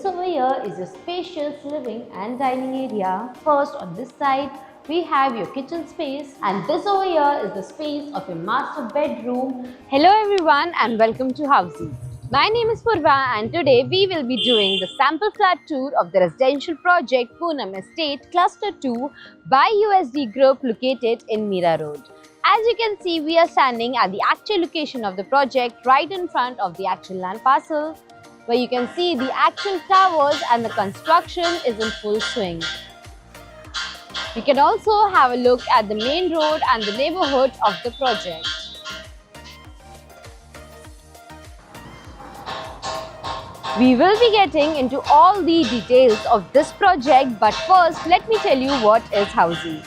this over here is your spacious living and dining area. First, on this side, we have your kitchen space, and this over here is the space of your master bedroom. Hello everyone and welcome to Housey. My name is Purva and today we will be doing the sample flat tour of the residential project Poonam Estate Cluster 2 by USD Group located in Mira Road. As you can see, we are standing at the actual location of the project right in front of the actual land parcel, where you can see the actual towers and the construction is in full swing. You can also have a look at the main road and the neighborhood of the project. We will be getting into all the details of this project, but first let me tell you what is Housey.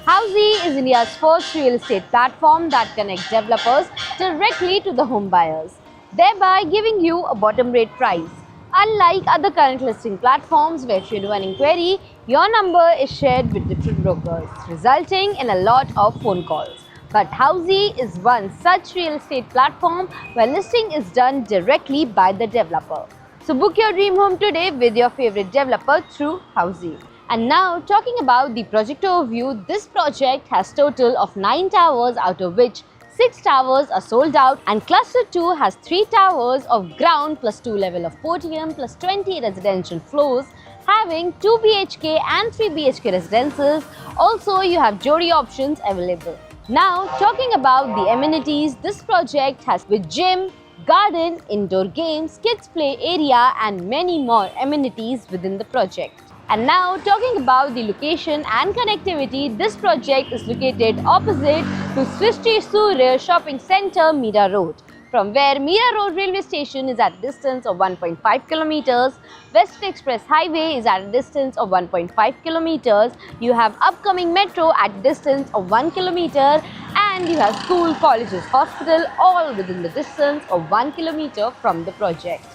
Housey is India's first real estate platform that connects developers directly to the home buyers, thereby giving you a bottom rate price. Unlike other current listing platforms where if you do an inquiry, your number is shared with different brokers, resulting in a lot of phone calls. But Housey is one such real estate platform where listing is done directly by the developer. So book your dream home today with your favorite developer through Housey. And now, talking about the project overview, this project has total of 9 towers, out of which 6 towers are sold out, and Cluster 2 has 3 towers of ground plus 2 level of podium plus 20 residential floors, having 2 BHK and 3 BHK residences. Also, you have Jodi options available. Now, talking about the amenities, this project has with gym, garden, indoor games, kids play area and many more amenities within the project. And now, talking about the location and connectivity, this project is located opposite to Srishti Surya Shopping Centre, Mira Road, from where Mira Road Railway Station is at a distance of 1.5 kilometers. Western Express Highway is at a distance of 1.5 kilometers. You have upcoming metro at a distance of 1 kilometer, and you have school, colleges, hospital all within the distance of 1 kilometer from the project.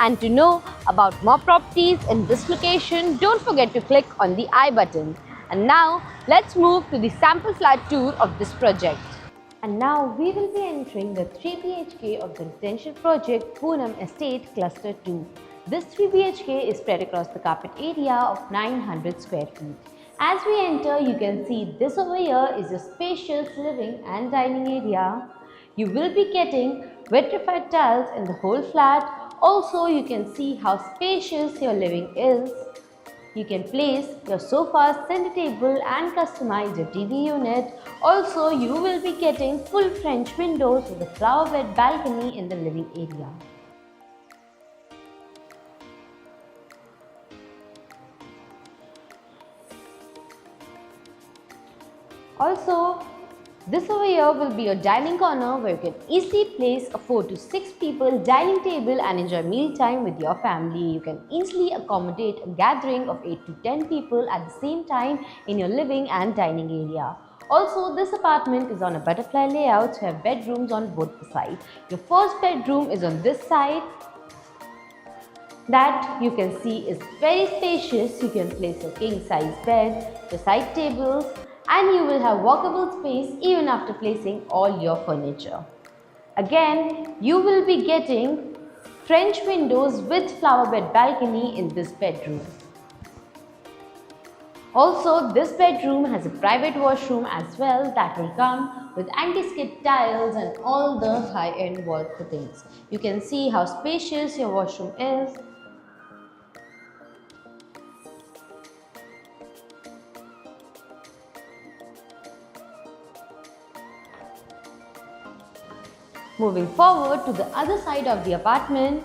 And to know about more properties in this location, don't forget to click on the I button. And now, let's move to the sample flat tour of this project. And now, we will be entering the 3 BHK of the residential project Poonam Estate Cluster 2. This 3 BHK is spread across the carpet area of 900 square feet. As we enter, you can see this over here is a spacious living and dining area. You will be getting vitrified tiles in the whole flat. Also, you can see how spacious your living is. You can place your sofa, center table and customize your TV unit. Also, you will be getting full French windows with a flower bed balcony in the living area. Also, this over here will be your dining corner where you can easily place a 4 to 6 people dining table and enjoy meal time with your family. You can easily accommodate a gathering of 8 to 10 people at the same time in your living and dining area. Also, this apartment is on a butterfly layout, so you have bedrooms on both the sides. Your first bedroom is on this side. That you can see is very spacious. You can place a king size bed, your side tables, and you will have walkable space even after placing all your furniture. Again, you will be getting French windows with flower bed balcony in this bedroom. Also, this bedroom has a private washroom as well that will come with anti-skid tiles and all the high-end wall fittings. You can see how spacious your washroom is. Moving forward to the other side of the apartment,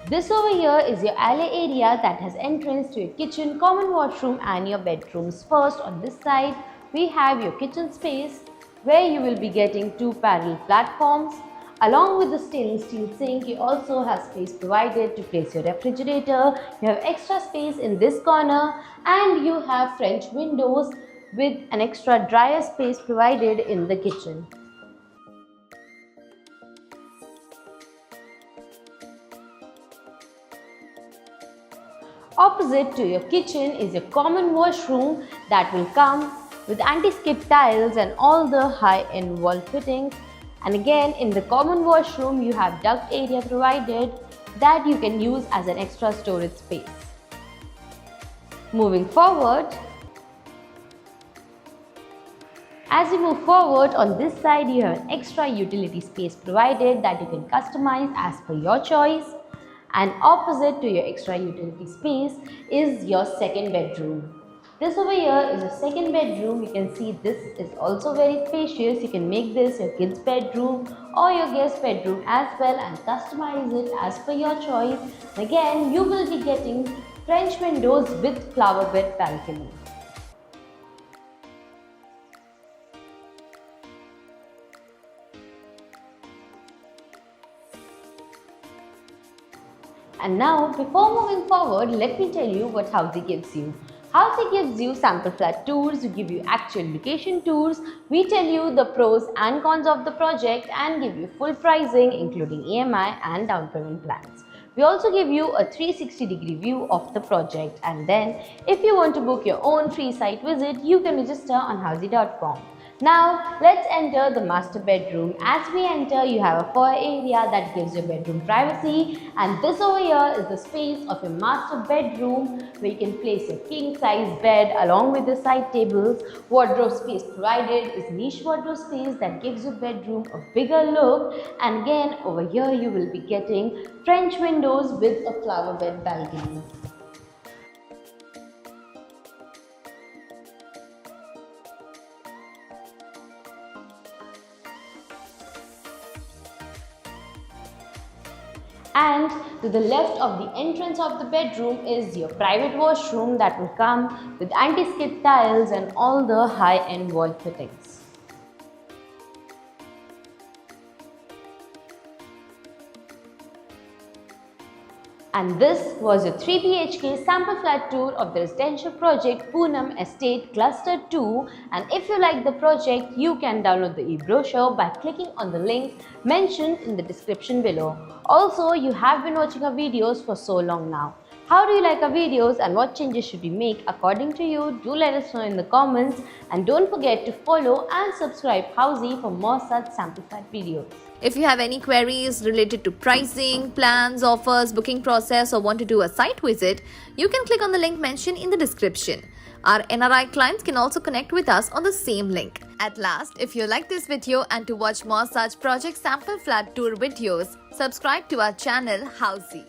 this over here is your alley area that has entrance to your kitchen, common washroom and your bedrooms. First, on this side, we have your kitchen space where you will be getting 2 parallel platforms. Along with the stainless steel sink, you also have space provided to place your refrigerator. You have extra space in this corner and you have French windows with an extra dryer space provided in the kitchen. Opposite to your kitchen is your common washroom that will come with anti-skid tiles and all the high-end wall fittings. And again, in the common washroom, you have duct area provided that you can use as an extra storage space. Moving forward, as you move forward, on this side you have an extra utility space provided that you can customize as per your choice. And opposite to your extra utility space is your second bedroom. This over here is a second bedroom. You can see this is also very spacious. You can make this your kids' bedroom or your guest bedroom as well and customize it as per your choice. And again, you will be getting French windows with flower bed balcony. And now, before moving forward, let me tell you what Housey gives you. Housey gives you sample flat tours, we give you actual location tours, we tell you the pros and cons of the project and give you full pricing including EMI and down payment plans. We also give you a 360-degree view of the project, and then if you want to book your own free site visit, you can register on housey.com. Now, let's enter the master bedroom. As we enter, you have a foyer area that gives your bedroom privacy, and this over here is the space of your master bedroom where you can place your king size bed along with the side tables. Wardrobe space provided is niche wardrobe space that gives your bedroom a bigger look, and again over here you will be getting French windows with a flower bed balcony. And to the left of the entrance of the bedroom is your private washroom that will come with anti-skid tiles and all the high-end wall fittings. And this was your 3 BHK sample flat tour of the residential project Poonam Estate Cluster 2. And if you like the project, you can download the e-brochure by clicking on the link mentioned in the description below. Also, you have been watching our videos for so long now. How do you like our videos and what changes should we make according to you? Do let us know in the comments, and don't forget to follow and subscribe Housey for more such sample flat videos. If you have any queries related to pricing, plans, offers, booking process, or want to do a site visit, you can click on the link mentioned in the description. Our NRI clients can also connect with us on the same link. At last, if you like this video and to watch more such project sample flat tour videos, subscribe to our channel Housey.